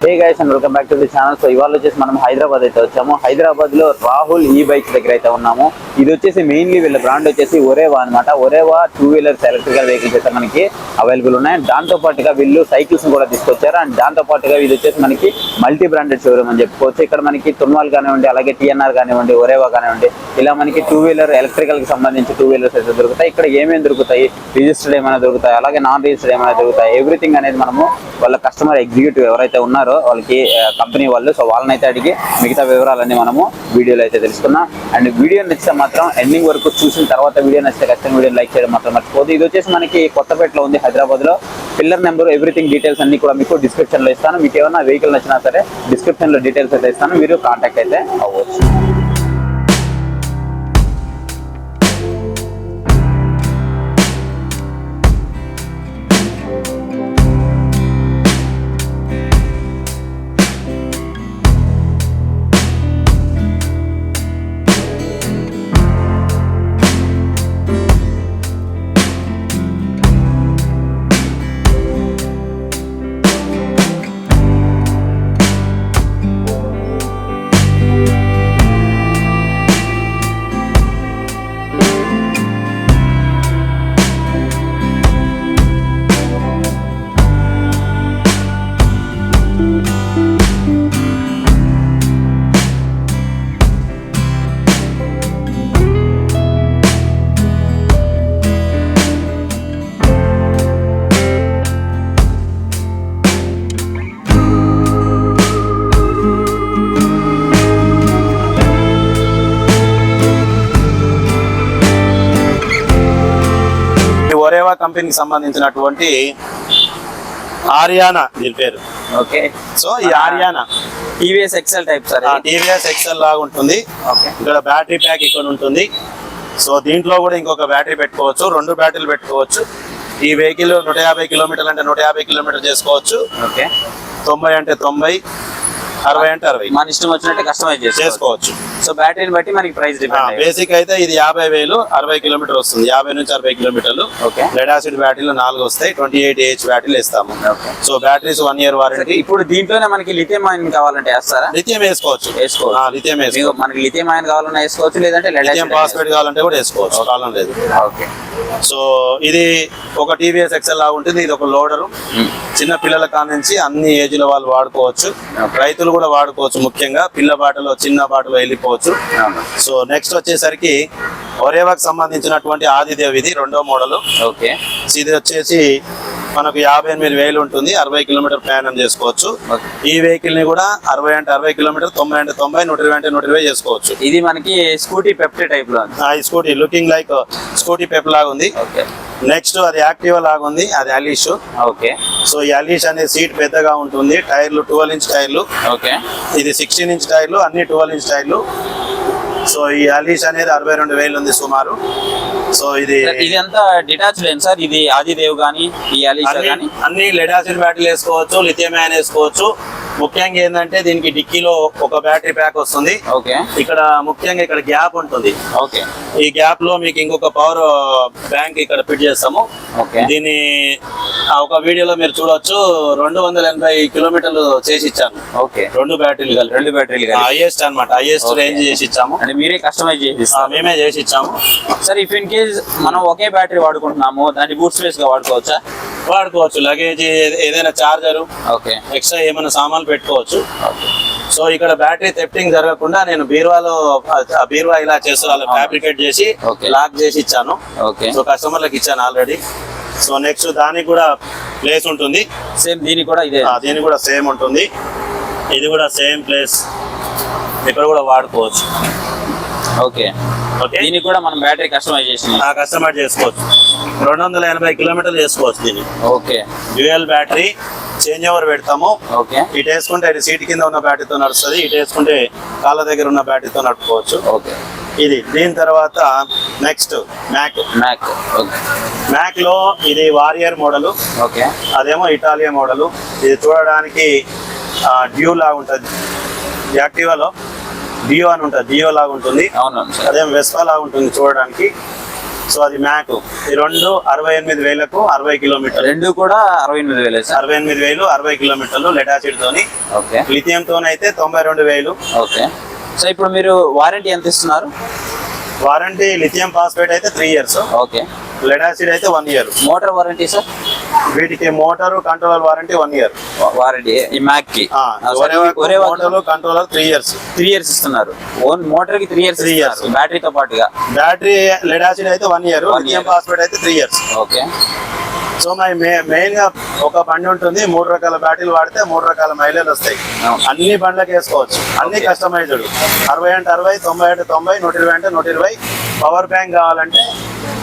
Hey guys and welcome back to the channel. So ఇవాళ వచ్చేసి మనం హైదరాబాద్ అయితే వచ్చాము. హైదరాబాద్ లో రాహుల్ ఈ బైక్స్ దగ్గర అయితే ఉన్నాము. ఇది వచ్చేసి మెయిన్లీ వీళ్ళ బ్రాండ్ వచ్చేసి ఒరేవా అనమాట. ఒరేవా 2 వీలర్స్ ఎలక్ట్రికల్ వెహికల్స్ అయితే మనకి అవైలబుల్ ఉన్నాయి. దాంతో పాటుగా వీళ్ళు సైకిల్స్ కూడా తీసుకొచ్చారు. అండ్ దాంతో పాటుగా ఇది వచ్చేసి మనకి మల్టీ బ్రాండెడ్ షోరూమ్ అని చెప్పుకోవచ్చు. ఇక్కడ మనకి తున్వాల్ కానివ్వండి, అలాగే టీఎన్ఆర్ కానివ్వండి, ఒరేవా కానివ్వండి, ఇలా మనకి 2 వీలర్ ఎలక్ట్రికల్ కి సంబంధించి 2 వీలర్స్ అయితే దొరుకుతాయి. ఇక్కడ ఏమేమి దొరుకుతాయి, రిజిస్టర్డ్ ఏమైనా దొరుకుతాయి, అలాగే నాన్ రిజిస్టర్డ్ ఏమైనా దొరుకుతాయి, ఎవ్రీథింగ్ అనేది మనము వాళ్ళ కస్టమర్ ఎగ్జిక్యూటివ్ ఎవరైతే ఉన్నారో వాళ్ళకి కంపెనీ వాళ్ళు, సో వాళ్ళని అయితే అడిగి మిగతా వివరాలన్నీ మనము వీడియోలో అయితే తెలుసుకున్నాం. అండ్ వీడియో నచ్చితే మాత్రం ఎండింగ్ వరకు చూసిన తర్వాత వీడియో నచ్చితే ఖచ్చితంగా వీడియో లైక్ చేయడం మాత్రం మర్చిపోదు. ఇది వచ్చేసి మనకి కొత్తపేటలో ఉంది, హైదరాబాద్ లో. పిల్లర్ నెంబర్, ఎవ్రీథింగ్ డీటెయిల్స్ అన్ని కూడా మీకు డిస్క్రిప్షన్ లో ఇస్తాను. మీకు ఏమైనా వెహికల్ నచ్చినా సరే డిస్క్రిప్షన్ లో డీటెయిల్స్ అయితే ఇస్తాను, మీరు కాంటాక్ట్ అయితే అవ్వచ్చు. ఒరేవా కంపెనీకి సంబంధించినటువంటి ఆర్యానా దీని పేరు. ఓకే, సో ఈ ఆర్యానా TVS XL type sir. TVS XL లాగా ఉంటుంది. ఇక్కడ బ్యాటరీ ప్యాక్ ఇక్కడ ఉంటుంది. సో దీంట్లో కూడా ఇంకొక బ్యాటరీ పెట్టుకోవచ్చు, 2 బ్యాటరీలు పెట్టుకోవచ్చు. ఈ వెహికల్ 150 కిలోమీటర్లు అంటే 150 కిలోమీటర్లు చేసుకోవచ్చు. ఓకే, 90 అంటే 90, 60 అంటే 60, మన ఇష్టం వచ్చినట్టు కస్టమైజ్ చేసుకోవచ్చు. సో బ్యాటరీని బట్టి మనకి ప్రైస్ డిపెండ్. బేసిక్ అయితే ఇది 50,000 60 కిలోమీటర్ వస్తుంది. 50 నుంచి 60 కిలోమీటర్లు. లెడ్ యాసిడ్ బ్యాటరీలు 4 వస్తాయి. 28 AH బ్యాటరీలు ఇస్తాము. So batteries 1 year warranty. ఇప్పుడు దీంట్లోనే మనకి లిథియం ఆయన్ కావాలంటే వేస్తారా? లిథియం వేసుకోవచ్చు. లిథియం వేసుకోవచ్చు. మనకి లిథియం ఆయన్ కావాలన్నా వేసుకోవచ్చు, లేదంటే లిథియం ఫాస్ఫేట్ కావాలంటే కూడా వేసుకోవచ్చు, ప్రాబ్లం లేదు. ఓకే, సో ఇది ఒక టీవీఎస్ ఎక్సెల్ లాగా ఉంటుంది. ఇది ఒక లోడరు. చిన్న పిల్లల కానుంచి అన్ని ఏజ్ల వాళ్ళు వాడుకోవచ్చు, రైతులు కూడా వాడుకోవచ్చు. ముఖ్యంగా పిల్ల బాటలో, చిన్న బాటలో వెళ్ళిపోవచ్చు. సో నెక్స్ట్ వచ్చేసరికి ఒరేవాకి సంబంధించినటువంటి ఆదిదేవ్, ఇది 2వ మోడల్. ఓకే, ఇది వచ్చేసి మనకు 58,000 ఉంటుంది. 60 కిలోమీటర్ ప్రయాణం చేసుకోవచ్చు. ఈ వెహికల్ ని కూడా 60 అంటే 60 కిలోమీటర్, 90 అంటే 90, 120 అంటే 120 చేసుకోవచ్చు. ఇది మనకి స్కూటీ పెప్టే టైప్ లో. ఈ Scooty looking like Scooty Pep లాగా ఉంది. నెక్స్ట్ అది యాక్టివా లాగా ఉంది, అది అలీష్. ఓకే, సో ఈ అలీష్ అనే సీట్ పెద్దగా ఉంటుంది. టైర్లు 12 ఇంచ్ టైర్లు. ఓకే, ఇది 16 ఇంచ్ టైర్లు, అన్ని 12 ఇంచ్ టైర్లు. సో ఈ అలీష్ అనేది 62,000 ఉంది సుమారు. సో ఇది అంతా డిటాచ్ లేని సార్. ఇది ఆదిదేవ్ గానీ, ఈ అలీష్ గానీ అన్ని లెడ్ యాసిడ్ బ్యాటరీలు వేసుకోవచ్చు, లిథియం అయాన్ వేసుకోవచ్చు. ముఖ్యంగా ఏంటంటే దీనికి డిక్కీలో ఒక బ్యాటరీ ప్యాక్ వస్తుంది. ఓకే, ఇక్కడ ముఖ్యంగా ఇక్కడ గ్యాప్ ఉంటుంది. ఓకే, ఈ గ్యాప్ లో మీకు ఇంకొక పవర్ బ్యాంక్ ఇక్కడ ఫిట్ చేస్తాము. ఓకే, దీన్ని ఒక వీడియోలో మీరు చూడొచ్చు. 280 కిలోమీటర్లు చేసి ఇచ్చాను. ఓకే, 2 బ్యాటరీలు హైయెస్ట్ అనమాట, హైయెస్ట్ రేంజ్ చేసి ఇచ్చాము. అంటే మీరే కస్టమైజ్ చేసి మేమే చేసి ఇచ్చాము. సార్ ఇఫ్ ఇన్ కేస్ మనం ఒకే బ్యాటరీ వాడుకుంటున్నాము, దాన్ని బూట్ స్పేస్ గా వాడుకోవచ్చా? వాడుకోవచ్చు. లగేజ్, ఏదైనా చార్జరు, ఓకే, ఎక్స్ట్రా ఏమైనా సామాన్లు పెట్టుకోవచ్చు. సో ఇక్కడ బ్యాటరీ థెఫ్టింగ్ జరగకుండా నేను బీరువా ఇలా చేస్తూ ఫ్యాబ్రికేట్ చేసి లాక్ చేసి ఇచ్చాను. సో కస్టమర్లకు ఇచ్చాను ఆల్రెడీ. సో నెక్స్ట్ దానికి కూడా ప్లేస్ ఉంటుంది. సేమ్ దీనికి కూడా ఇదే, దీనికి కూడా సేమ్ ఉంటుంది. ఇది కూడా సేమ్ ప్లేస్, ఇక్కడ కూడా వాడుకోవచ్చు. ఓకే, దీనికి కూడా మనం బ్యాటరీ కస్టమైజ్ చేసుకోవచ్చు. 280 కిలోమీటర్లు చేసుకోవచ్చు దీన్ని. Okay, dual battery, change over పెడతాము. ఓకే, ఇటు వేసుకుంటే ఇది సీట్ కింద ఉన్న బ్యాటరీతో నడుస్తుంది, ఇటు వేసుకుంటే కాళ్ళ దగ్గర ఉన్న బ్యాటరీతో నడుపుకోవచ్చు. ఓకే, ఇది దీని తర్వాత నెక్స్ట్ మ్యాక్ లో ఇది వారియర్ మోడల్. ఓకే, అదేమో ఇటాలియన్ మోడల్. ఇది చూడడానికి డ్యూ లాగా ఉంటుంది. యాక్టివాలో డియో అని ఉంటుంది, డియో లాగా ఉంటుంది. అవును, అదేమో వెస్పా లాగా ఉంటుంది చూడడానికి. సో అది మ్యాక్. ఈ రెండు 68,000కు 60 కిలోమీటర్లు. రెండు కూడా 68,000 సార్. 68,000 60 కిలోమీటర్లు లెడ్ యాసిడ్ తోని. ఓకే. లిథియం తోని అయితే 92,000. ఓకే. సో ఇప్పుడు మీరు వారంటీ ఎంత ఇస్తున్నారు? వారంటీ లిథియం ఫాస్ఫేట్ అయితే 3 years. ఓకే. లెడ్ యాసిడ్ అయితే 1 year. Motor warranty sir? వీటికి motor controller warranty 1 year warranty. ఈ మ్యాక్ కి మోటార్ కంట్రోలర్ 3 years. 3 years ఇస్తున్నారు. ఓన్ మోటార్ కి 3 years. 3 years బ్యాటరీతో పాటుగా. బ్యాటరీ లెడ్ యాసిడ్ అయితే 1 year. లిథియం ఫాస్ఫేట్ అయితే 3 years. ఓకే. సో మెయిన్ గా ఒక బండి ఉంటుంది, 3 రకాల బ్యాటరీలు వాడితే 3 రకాల మైలేజ్ వస్తాయి. అన్ని బండ్లకు వేసుకోవచ్చు, అన్ని కస్టమైజ్డ్. 60 అంటే 60, 90 అంటే 90, 120 అంటే 120. పవర్ బ్యాంక్ కావాలంటే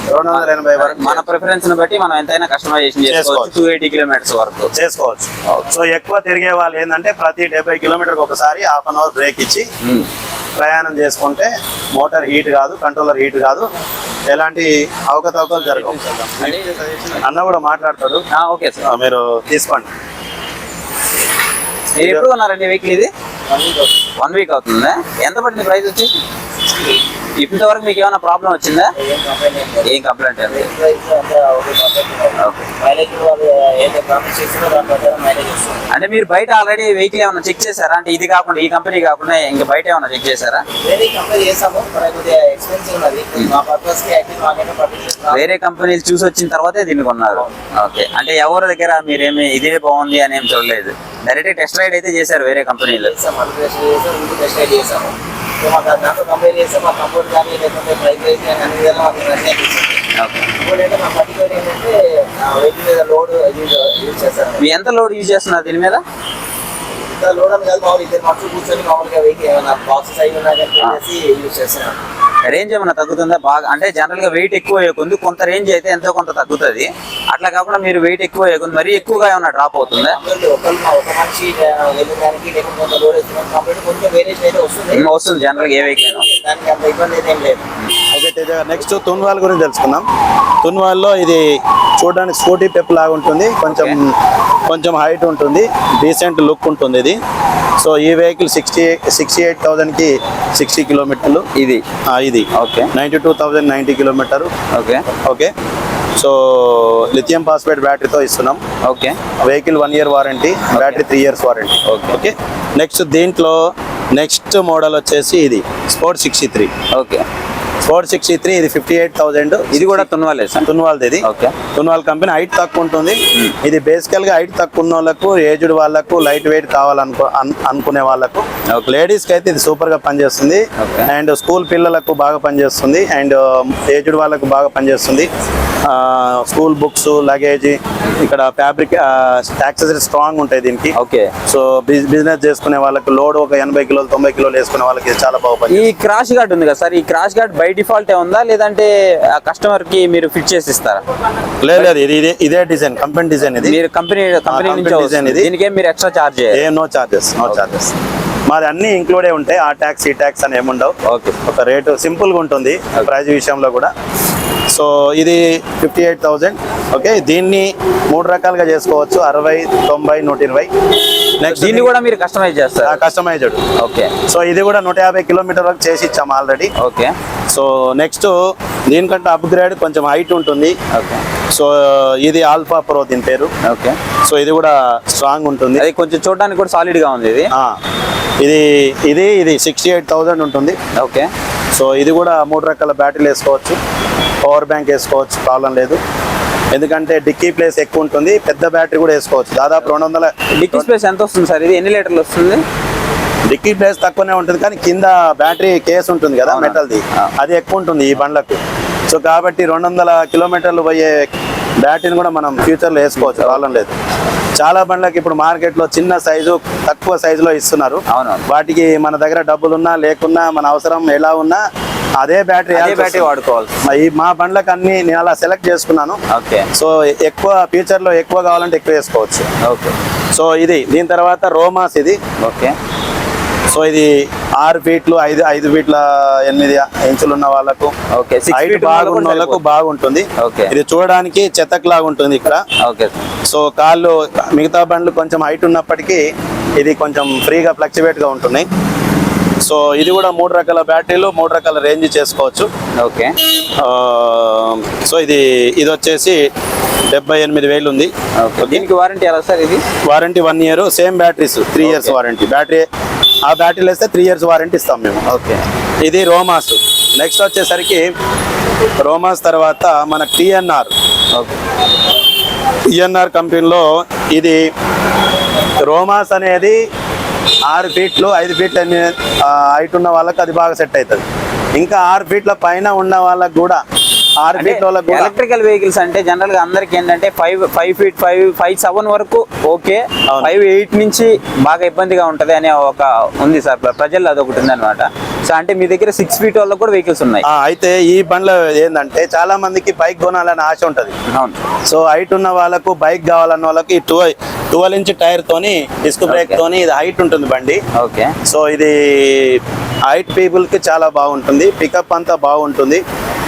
280 వరకు మన ప్రిఫరెన్స్ ని బట్టి మనం ఎంతైనా కస్టమైజేషన్ చేసుకోవచ్చు. 280 kilometers వరకు చేసుకోవచ్చు. సో ఎక్కువ తిరిగే వాళ్ళు ఏంటంటే ప్రతి 70 kilometers ఒకసారి హాఫ్ అన్ అవర్ బ్రేక్ ఇచ్చి ప్రయాణం చేసుకుంటే మోటార్ హీట్ కాదు, కంట్రోలర్ హీట్ కాదు, ఎలాంటి అవకతవకలు జరగవు. అన్న కూడా మాట్లాడతాడు. ఓకే సార్, మీరు తీసుకోండి. మీరు ఎప్పుడు కొన్నారండి వెహికల్? ఇది 1 week అవుతుందా? ఎంత పడింది ప్రైస్ వచ్చి? ఇంతవరకు మీకు ఏమైనా ప్రాబ్లం వచ్చిందా? ఏం కంప్లైంట్ అండి? అంటే మీరు బయట ఆల్రెడీ వెహికల్ ఏమైనా చెక్ చేశారా? అంటే ఇది కాకుండా, ఈ కంపెనీ కాకుండా ఇంకా బయట ఏమైనా చెక్ చేశారా? వేరే కంపెనీలు చూసి వచ్చిన తర్వాతే దీన్ని కొన్నారు. ఓకే. అంటే ఎవరి దగ్గర మీరేమి ఇదే బాగుంది అని ఏం చూడలేదు, డైరెక్ట్ టెస్ట్ రైడ్ అయితే చేశారు వేరే కంపెనీలు? కంపేర్ చేస్తే మా కంఫర్ట్ కానీ లేకపోతే ప్రైస్ అయితే అన్ని విధాలు మాకు నచ్చి ఇంకోటి ఏంటంటే మా పర్టికులర్ ఏంటంటే వెహికల్ మీద లోడ్ యూజ్ చేస్తారు. మీ ఎంత లోడ్ యూజ్ చేస్తున్నారు దీని మీద? ఇంత లోడ్ అని కాదు, మామూలు 2 మనుషులు కూర్చొని మామూలుగా వెహికల్ ఏమైనా బాక్సెస్ అయి ఉన్నా కానీ యూజ్ చేస్తున్నాను. రేంజ్ ఏమైనా తగ్గుతుందా బాగా? అంటే జనరల్ గా వెయిట్ ఎక్కువ వేయకుంది, కొంత రేంజ్ అయితే ఎంతో కొంత తగ్గుతుంది. అట్లా కాకుండా మీరు వెయిట్ ఎక్కువ వేయకుంది, మరీ ఎక్కువగా ఏమైనా డ్రాప్ అవుతుందా? ఒక మనిషి వెళ్ళడానికి లేకపోతే లోడ్ వేస్తున్నాం కాబట్టి కొంచెం వేరియేషన్ అయితే వస్తుంది జనరల్ గా ఏ వెహికల్ అయినా. దానికి అంత ఇబ్బంది అయితే ఏం లేదు. ఓకే తేజ, నెక్స్ట్ తున్వాల్ గురించి తెలుసుకుందాం. తున్వాల్లో ఇది చూడడానికి స్కూటీ పెప్ లాగా ఉంటుంది, కొంచెం హైట్ ఉంటుంది, డీసెంట్ లుక్ ఉంటుంది ఇది. సో ఈ వెహికల్ 68,000కి 60 kilometers. ఇది okay. 92,090 kilometers. Okay. So lithium phosphate బ్యాటరీతో ఇస్తున్నాం. Okay. Vehicle 1 year warranty, battery 3 years warranty. Okay. Next దీంట్లో నెక్స్ట్ మోడల్ వచ్చేసి ఇది స్పోర్ట్ 63. ఓకే. స్పోర్ట్ 63 ఇది 58,000. ఇది కూడా తున్వాల్ది. ఇది తున్వాల్ కంపెనీ. హైట్ తక్కువ ఉంటుంది. ఇది బేసికల్ గా హైట్ తక్కువ ఉన్న వాళ్ళకు, ఏజ్డ్ వాళ్ళకు, లైట్ వెయిట్ అనుకునే వాళ్ళకు, లేడీస్ కి అయితే ఇది సూపర్ గా పనిచేస్తుంది. అండ్ స్కూల్ పిల్లలకు బాగా పనిచేస్తుంది, అండ్ ఏజ్డ్ వాళ్ళకు బాగా పనిచేస్తుంది. స్కూల్ బుక్స్, లగేజ్, ఇక్కడ ఫ్యాబ్రిక్ యాక్సెసరీ స్ట్రాంగ్ ఉంటాయి దీనికి. ఓకే. సో బిజినెస్ చేసుకునే వాళ్ళకి, లోడ్ ఒక 80 kilos 90 kilos వేసుకునే వాళ్ళకి చాలా బాగా. ఈ క్రాష్ గార్డ్ ఉంది కదా సార్, ఈ క్రాష్ గార్డ్ బై డిఫాల్ట్ ఉందా లేదంటే కస్టమర్ కి మీరు ఫిట్ చేసి ఇస్తారా? లేదు, ఇదే డిజైన్, కంపెనీ డిజైన్. ఇది మీరు కంపెనీ నుంచి డిజైన్. ఇది దీనికి మీరు ఎక్స్ట్రా చార్జ్? No charges. మాది అన్ని ఇంక్లూడే ఉంటాయి. ఆ ట్యాక్స్, ఈ ట్యాక్స్ అని ఏముండవు. ఓకే. ఒక రేటు సింపుల్ గా ఉంటుంది ప్రైస్ విషయంలో కూడా. సో ఇది 58,000. ఓకే. దీన్ని 3 రకాలుగా చేసుకోవచ్చు, 60, 90, 120. నెక్స్ట్ దీన్ని కూడా మీరు కస్టమైజ్ చేస్తారు? కస్టమైజ్డ్. ఓకే. సో ఇది కూడా 150 kilometers వరకు చేసి ఇచ్చాము ఆల్రెడీ. ఓకే. సో నెక్స్ట్ దీనికంటే అప్గ్రేడ్, కొంచెం హైట్ ఉంటుంది. ఓకే. సో ఇది ఆల్ఫా ప్రో దీని పేరు. ఓకే. సో ఇది కూడా స్ట్రాంగ్ ఉంటుంది, అది కొంచెం చూడడానికి కూడా సాలిడ్ గా ఉంది. ఇది 68,000 ఉంటుంది. ఓకే. సో ఇది కూడా 3 రకాల బ్యాటరీలు వేసుకోవచ్చు, పవర్ బ్యాంక్ వేసుకోవచ్చు, ప్రాబ్లం లేదు. ఎందుకంటే డిక్కీ ప్లేస్ ఎక్కువ ఉంటుంది, పెద్ద బ్యాటరీ కూడా వేసుకోవచ్చు. దాదాపు 200. డిక్కీ స్పేస్ ఎంత వస్తుంది సార్? ఇది ఎన్ని లీటర్లు వస్తుంది? డిక్కీ ప్లేస్ తక్కువనే ఉంటుంది, కానీ కింద బ్యాటరీ కేస్ ఉంటుంది కదా మెటల్ది, అది ఎక్కువ ఉంటుంది ఈ బండ్లకు. సో కాబట్టి 200 kilometers పోయే బ్యాటరీని కూడా మనం ఫ్యూచర్లో వేసుకోవచ్చు, ప్రాబ్లం లేదు. చాలా బండ్లకి ఇప్పుడు మార్కెట్లో చిన్న సైజు, తక్కువ సైజులో ఇస్తున్నారు. వాటికి మన దగ్గర డబ్బులున్నా లేకున్నా, మన అవసరం ఎలా ఉన్నా అదే బ్యాటరీ వాడుకోవాలి. మా బండ్లకు అన్ని నేను అలా సెలెక్ట్ చేసుకున్నాను. ఓకే. సో ఎక్కువ ఫ్యూచర్లో ఎక్కువ కావాలంటే ఎక్కువ వేసుకోవచ్చు. ఓకే. సో ఇది దీని తర్వాత రోమాస్ ఇది. ఓకే. సో ఇది 6 feet 5 feet 8 inches ఉన్న వాళ్ళకు, హైట్ బాగున్న వాళ్ళకు బాగుంటుంది. ఇది చూడడానికి చెత్తక్ లాగా ఉంటుంది ఇక్కడ. సో కాళ్ళు, మిగతా బండ్లు కొంచెం హైట్ ఉన్నప్పటికీ ఇది కొంచెం ఫ్రీగా ఫ్లక్చువేట్ గా ఉంటున్నాయి. సో ఇది కూడా 3 రకాల బ్యాటరీలు, 3 రకాల రేంజ్ చేసుకోవచ్చు. ఓకే. సో ఇది వచ్చేసి 78,000 ఉంది. దీనికి వారంటీ ఎలా సార్? ఇది warranty 1 year, same batteries 3 years warranty. Battery ఆ బ్యాటరీలు వేస్తే 3 years వారంటీ ఇస్తాం మేము. ఓకే. ఇది రోమాస్. నెక్స్ట్ వచ్చేసరికి రోమాస్ తర్వాత మనకు టీఎన్ఆర్. టీఎన్ఆర్ కంపెనీలో ఇది రోమాస్ అనేది 6 feet 5 feet హైట్ ఉన్న వాళ్ళకి అది బాగా సెట్ అవుతుంది. ఇంకా 6 feet పైన ఉన్న వాళ్ళకి కూడా 6 feet వాళ్ళకి కూడా. ఎలక్ట్రికల్ వెహికల్స్ అంటే జనరల్ గా అందరికి ఏంటంటే 5 feet 5'7" వరకు ఓకే, 5'8" నుంచి బాగా ఇబ్బందిగా ఉంటది అనే ఒక ఉంది సార్ ప్రజల్లో, అదొకటి ఉంది అనమాట. సో అంటే మీ దగ్గర 6 feet వాళ్ళకి కూడా వెహికల్స్ ఉన్నాయి. అయితే ఈ బండ్లో ఏంటంటే చాలా మందికి బైక్ కొనాలని ఆశ ఉంటది. సో హైట్ ఉన్న వాళ్ళకు బైక్ కావాలన్న వాళ్ళకి 12 inch టైర్ తోని డిస్క్ బ్రేక్ తోని ఇది హైట్ ఉంటుంది బండి. ఓకే. సో ఇది హైట్ పీపుల్ కి చాలా బాగుంటుంది, పికప్ అంతా బాగుంటుంది.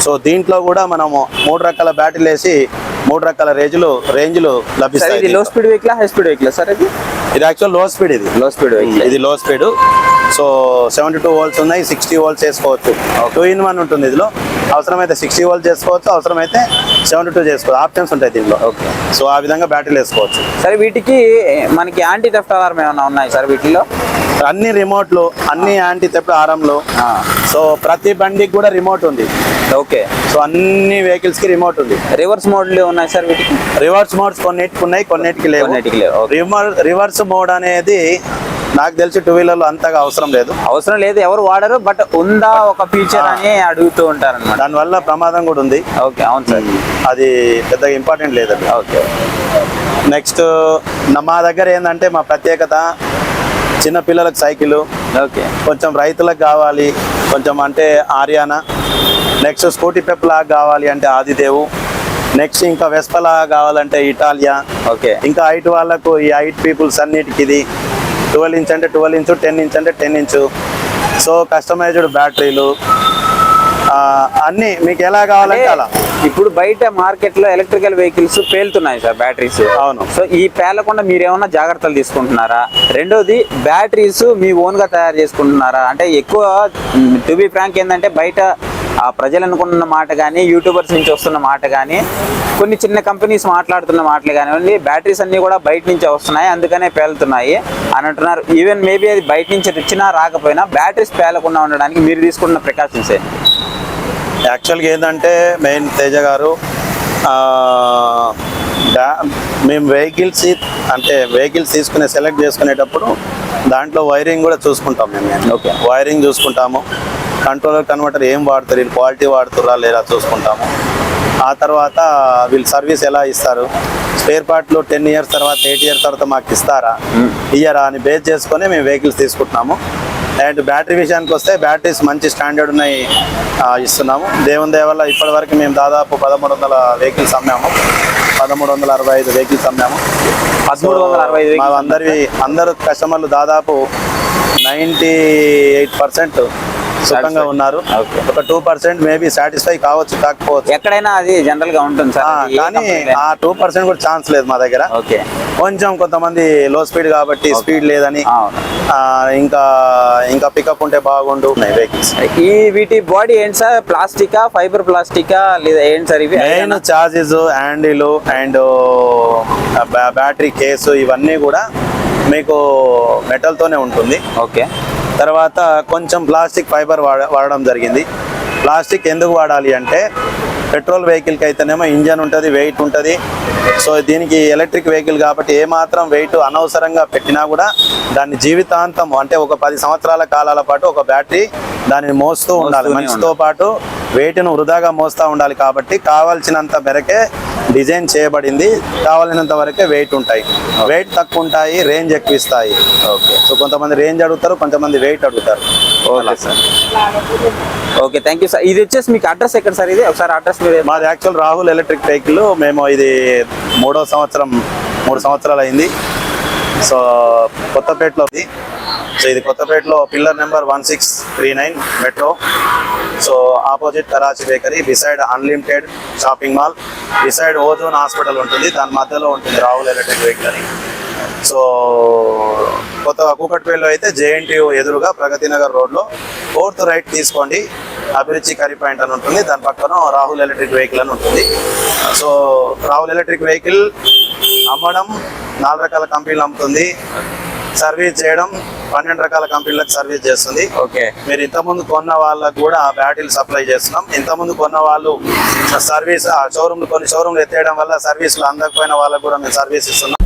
సో దీంట్లో కూడా మనము 3 రకాల బ్యాటరీలు వేసి 3 రకాల రేంజ్లు లభిస్తాయి. ఇది లో speed vehicle, high speed vehicle sir? ఇది యాక్చువల్ లో స్పీడ్. లో స్పీడ్ వెహికల్. ఇది లో స్పీడ్. సో 72 volts ఉన్నాయి, 60 volts చేసుకోవచ్చు. 2-in-1 ఉంటుంది. ఇదిలో అవసరమైతే 60 volts చేసుకోవచ్చు, అవసరమైతే 72 చేసుకోవచ్చు. ఆప్షన్స్ ఉంటాయి దీంట్లో. ఓకే. సో ఆ విధంగా బ్యాటరీలు వేసుకోవచ్చు. సరే, వీటికి మనకి యాంటీ థెఫ్ట్ అలారం ఏమైనా ఉన్నాయి సార్ వీటిలో? అన్ని రిమోట్లు, అన్ని యాంటీ థెఫ్ట్ అలారంలు. సో ప్రతి బండికి కూడా రిమోట్ ఉంది. ఓకే. సో అన్ని వెహికల్స్ కి రిమోట్ ఉంది. రివర్స్ మోడ్ ఉన్నాయి సార్ వీటికి? రివర్స్ మోడ్స్ కొన్నిటికి ఉన్నాయి, కొన్నిటికి లేవు. రివర్స్ మోడ్ అనేది నాకు తెలిసి 2-wheeler అంతగా అవసరం లేదు, ఎవరు వాడరు. బట్ ఉందా ఒక ఫీచర్ అని అడుగుతూ ఉంటారు అన్నమాట. దానివల్ల ప్రమాదం కూడా ఉంది. ఓకే, అవును సార్. అది పెద్దగా ఇంపార్టెంట్ లేదండి. ఓకే. నెక్స్ట్ మా దగ్గర ఏంటంటే మా ప్రత్యేకత చిన్న పిల్లలకు సైకిల్. ఓకే. కొంచెం రైతులకు కావాలి కొంచెం అంటే ఆర్యానా. నెక్స్ట్ స్కూటీ పెప్ లాగా కావాలి అంటే ఆదిదేవు. నెక్స్ట్ ఇంకా వెస్పలా కావాలంటే ఇటాలియా. ఓకే. ఇంకా హైట్ వాళ్ళకు ఈ హైట్ పీపుల్స్ అన్నిటికి ఇది 12 inch అంటే 12 inch, 10 inch అంటే 10 inch. సో కస్టమైజ్డ్ బ్యాటరీలు అన్ని మీకు ఎలా కావాలంటే అలా. ఇప్పుడు బయట మార్కెట్ లో ఎలక్ట్రికల్ వెహికల్స్ పేలుతున్నాయి సార్ బ్యాటరీస్. అవును. సో ఈ పేలకుండా మీరు ఏమైనా జాగ్రత్తలు తీసుకుంటున్నారా? రెండోది, బ్యాటరీస్ మీ ఓన్ గా తయారు చేసుకుంటున్నారా? అంటే ఎక్కువ టు బి ఫ్రాంక్ ఏంటంటే బయట ప్రజలు అనుకున్న మాట కానీ, యూట్యూబర్స్ నుంచి వస్తున్న మాట కానీ, కొన్ని చిన్న కంపెనీస్ మాట్లాడుతున్న మాటలు కానివ్వండి, బ్యాటరీస్ అన్ని కూడా బయట నుంచి వస్తున్నాయి అందుకనే పేలుతున్నాయి అని అంటున్నారు. ఈవెన్ మేబీ అది బయట నుంచి వచ్చినా రాకపోయినా బ్యాటరీస్ పేలకుండా ఉండడానికి మీరు తీసుకున్న ప్రికాషన్స్ ఏంటి? యాక్చువల్గా ఏంటంటే మెయిన్ తేజ గారు, మేము వెహికల్స్ సెలెక్ట్ చేసుకునేటప్పుడు దాంట్లో వైరింగ్ కూడా చూసుకుంటాం మేము. ఓకే. వైరింగ్ చూసుకుంటాము, కంట్రోలర్ కన్వర్టర్ ఏం వాడతారు, వీళ్ళు క్వాలిటీ వాడుతురా లేదా చూసుకుంటాము. ఆ తర్వాత వీళ్ళు సర్వీస్ ఎలా ఇస్తారు, స్పేర్ పార్ట్లు 10 years తర్వాత 8 years తర్వాత మాకు ఇస్తారా ఇయ్యరా అని బేస్ చేసుకొని మేము వెహికల్స్ తీసుకుంటున్నాము. అండ్ బ్యాటరీ విషయానికి వస్తే బ్యాటరీస్ మంచి స్టాండర్డ్ ఉన్నాయి ఇస్తున్నాము. దేవుని దయ వల్ల ఇప్పటి వరకు మేము దాదాపు 1300 వెహికల్స్ అమ్మాము, 1365 వెహికల్స్ అమ్మాము. 1365 అందరూ కస్టమర్లు దాదాపు 98% సుఖంగా ఉన్నారు. ఒక 2% మేబీ సాటిస్ఫై కావచ్చు, కాకపోవచ్చు. ఎక్కడైనా అది జనరల్ గా ఉంటుంది సార్, కానీ ఆ 2% కూడా ఛాన్స్ లేదు మా దగ్గర. ఓకే. కొంచెం కొంతమంది లో స్పీడ్ కాబట్టి స్పీడ్ లేదని, ఇంకా పికప్ ఉంటే బాగుండు వెహికల్స్. ఈ వీటి బాడీ ఏంటి సార్? ప్లాస్టికా, ఫైబర్ ప్లాస్టికా లేదా ఏంటి సార్? ఇవి main charges, handle and battery case ఇవన్నీ కూడా మీకు మెటల్ తోనే ఉంటుంది. ఓకే. తర్వాత కొంచెం ప్లాస్టిక్ ఫైబర్ వాడడం జరిగింది. ప్లాస్టిక్ ఎందుకు వాడాలి అంటే పెట్రోల్ వెహికల్కి అయితేనేమో ఇంజన్ ఉంటుంది, వెయిట్ ఉంటుంది. సో దీనికి ఎలక్ట్రిక్ వెహికల్ కాబట్టి ఏమాత్రం వెయిట్ అనవసరంగా పెట్టినా కూడా దాన్ని జీవితాంతం అంటే ఒక 10 సంవత్సరాల కాలాల పాటు ఒక బ్యాటరీ దానిని మోస్తూ ఉండాలి. మనిషితో పాటు వెయిట్ను వృధాగా మోస్తూ ఉండాలి. కాబట్టి కావాల్సినంత మేరకే డిజైన్ చేయబడింది, కావాల్సినంత వరకే వెయిట్ ఉంటాయి. వెయిట్ తక్కువ ఉంటాయి, రేంజ్ ఎక్కువ ఇస్తాయి. ఓకే. సో కొంతమంది రేంజ్ అడుగుతారు, కొంతమంది వెయిట్ అడుగుతారు. Okay sir. Okay, thank you sir. ఇది వచ్చేసి మీకు అడ్రస్ ఎక్కడ సార్? ఇది ఒకసారి అడ్రస్ మీరు. మాది యాక్చువల్ రాహుల్ ఎలక్ట్రిక్ వెహికల్. మేము ఇది 3వ సంవత్సరం, 3 సంవత్సరాలు అయింది. సో కొత్తపేటలో ఉంది. సో ఇది కొత్తపేటలో pillar number 1639 metro. So opposite Karachi bakery, beside unlimited shopping mall, beside ozone hospital ఉంటుంది, దాని మధ్యలో ఉంటుంది రాహుల్ ఎలక్ట్రిక్ వెహికల్ అని. సో కొత్త కూకట్పల్లిలో అయితే JNTU ఎదురుగా ప్రగతి నగర్ రోడ్లో 4th రైట్ తీసుకోండి, అభిరుచి కర్రీ పాయింట్ అని ఉంటుంది. దాని పక్కన రాహుల్ ఎలక్ట్రిక్ వెహికల్ అని ఉంటుంది. సో రాహుల్ ఎలక్ట్రిక్ వెహికల్ అమ్మడం 4 రకాల కంపెనీలు అమ్ముతుంది, సర్వీస్ చేయడం 12 రకాల కంపెనీలకు సర్వీస్ చేస్తుంది. ఓకే, మీరు ఇంతకుముందు కొన్న వాళ్ళకు కూడా ఆ బ్యాటరీలు సప్లై చేస్తున్నాం. ఇంతకుముందు కొన్న వాళ్ళు సర్వీస్ ఆ షోరూమ్ కొన్ని షోరూమ్లు ఎత్తేయడం వల్ల సర్వీసులు అందకపోయిన వాళ్ళకు కూడా మేము సర్వీస్ ఇస్తున్నాం.